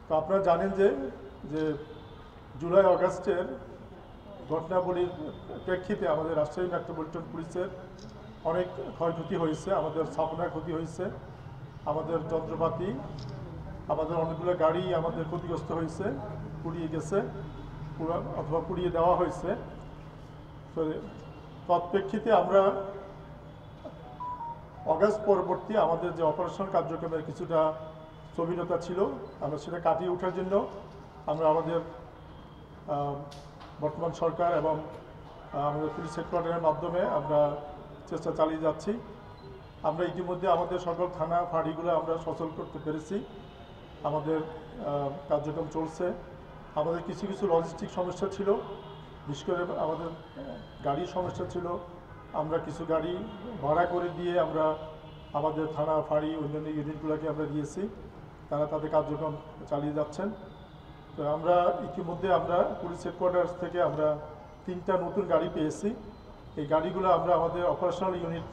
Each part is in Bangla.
তো আপনারা জানেন যে যে জুলাই অগাস্টের ঘটনাবলীর প্রেক্ষিতে আমাদের রাজশাহী মেট্রোপলিটন পুলিশের অনেক ক্ষয়ক্ষতি হয়েছে, আমাদের স্থাপনার ক্ষতি হয়েছে, আমাদের যন্ত্রপাতি, আমাদের অনেকগুলো গাড়ি আমাদের ক্ষতিগ্রস্ত হয়েছে, পুড়িয়ে গেছে অথবা পুড়িয়ে দেওয়া হয়েছে। তো তৎপ্রেক্ষিতে আমরা অগাস্ট পরবর্তী আমাদের যে অপারেশন কার্যক্রমের কিছুটা স্থবিরতা ছিল, আমরা সেটা কাটিয়ে ওঠার জন্য আমরা আমাদের বর্তমান সরকার এবং আমাদের পুলিশ হেডকোয়ার্টারের মাধ্যমে আমরা চেষ্টা চালিয়ে যাচ্ছি। আমরা ইতিমধ্যে আমাদের সকল থানা ফাঁড়িগুলো আমরা সচল করতে পেরেছি, আমাদের কার্যক্রম চলছে। আমাদের কিছু কিছু লজিস্টিক সমস্যা ছিল, বিশেষ করে আমাদের গাড়ির সমস্যা ছিল। আমরা কিছু গাড়ি ভাড়া করে দিয়ে আমরা আমাদের থানা ফাঁড়ি অন্যান্য ইউনিটগুলোকে আমরা দিয়েছি, তারা তাদের কার্যক্রম চালিয়ে যাচ্ছেন। তো আমরা ইতিমধ্যে আমরা পুলিশ হেডকোয়ার্টার থেকে আমরা 3টা নতুন গাড়ি পেয়েছি। এই গাড়িগুলো আমরা আমাদের অপারেশনাল ইউনিট,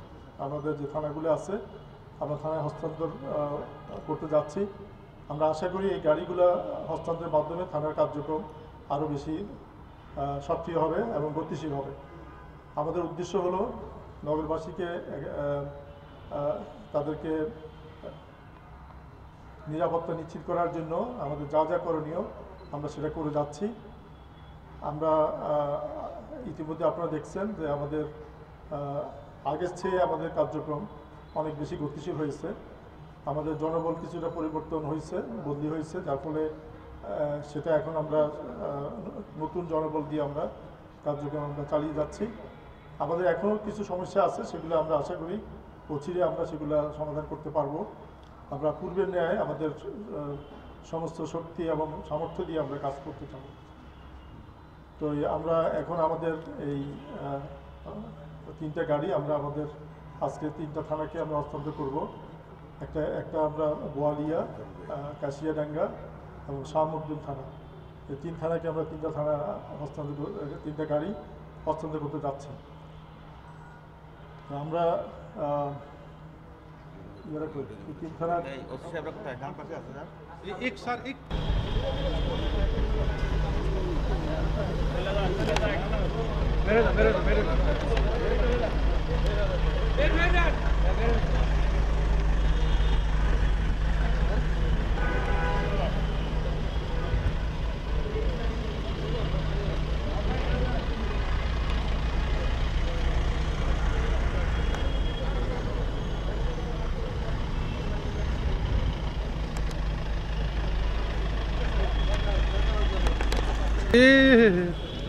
আমাদের যে থানাগুলো আছে, আমরা থানায় হস্তান্তর করতে যাচ্ছি। আমরা আশা করি এই গাড়িগুলো হস্তান্তরের মাধ্যমে থানার কার্যক্রম আরও বেশি সক্রিয় হবে এবং গতিশীল হবে। আমাদের উদ্দেশ্য হলো নগরবাসীকে তাদেরকে নিরাপত্তা নিশ্চিত করার জন্য আমাদের যা যা করণীয় আমরা সেটা করে যাচ্ছি। আমরা ইতিমধ্যে আপনারা দেখছেন যে আমাদের আগের চেয়ে আমাদের কার্যক্রম অনেক বেশি গতিশীল হয়েছে। আমাদের জনবল কিছুটা পরিবর্তন হয়েছে, বদলি হয়েছে, যার ফলে সেটা এখন আমরা নতুন জনবল দিয়ে আমরা কার্যক্রম আমরা চালিয়ে যাচ্ছি। আমাদের এখনও কিছু সমস্যা আছে, সেগুলো আমরা আশা করি অচিরে আমরা সেগুলো সমাধান করতে পারবো। আমরা পূর্বের ন্যায় আমাদের সমস্ত শক্তি এবং সামর্থ্য দিয়ে আমরা কাজ করতে চাই। তো আমরা এখন আমাদের এই 3টা গাড়ি আমরা আমাদের আজকে 3টা থানাকে আমরা হস্তান্তর করব। একটা আমরা বোয়ালিয়া, কাশিয়াডাঙ্গা এবং শাহ মখদুম থানা, এই 3 থানাকে আমরা 3টা থানা হস্তান্তর 3টা গাড়ি হস্তান্তর করতে যাচ্ছি। আমরা 3 থানা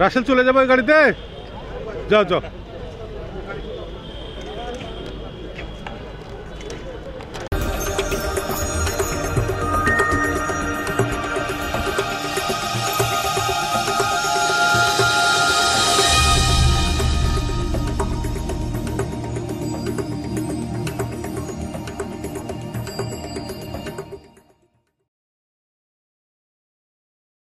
রাসেল চলে যাবে ওই গাড়িতে, যাও যাও।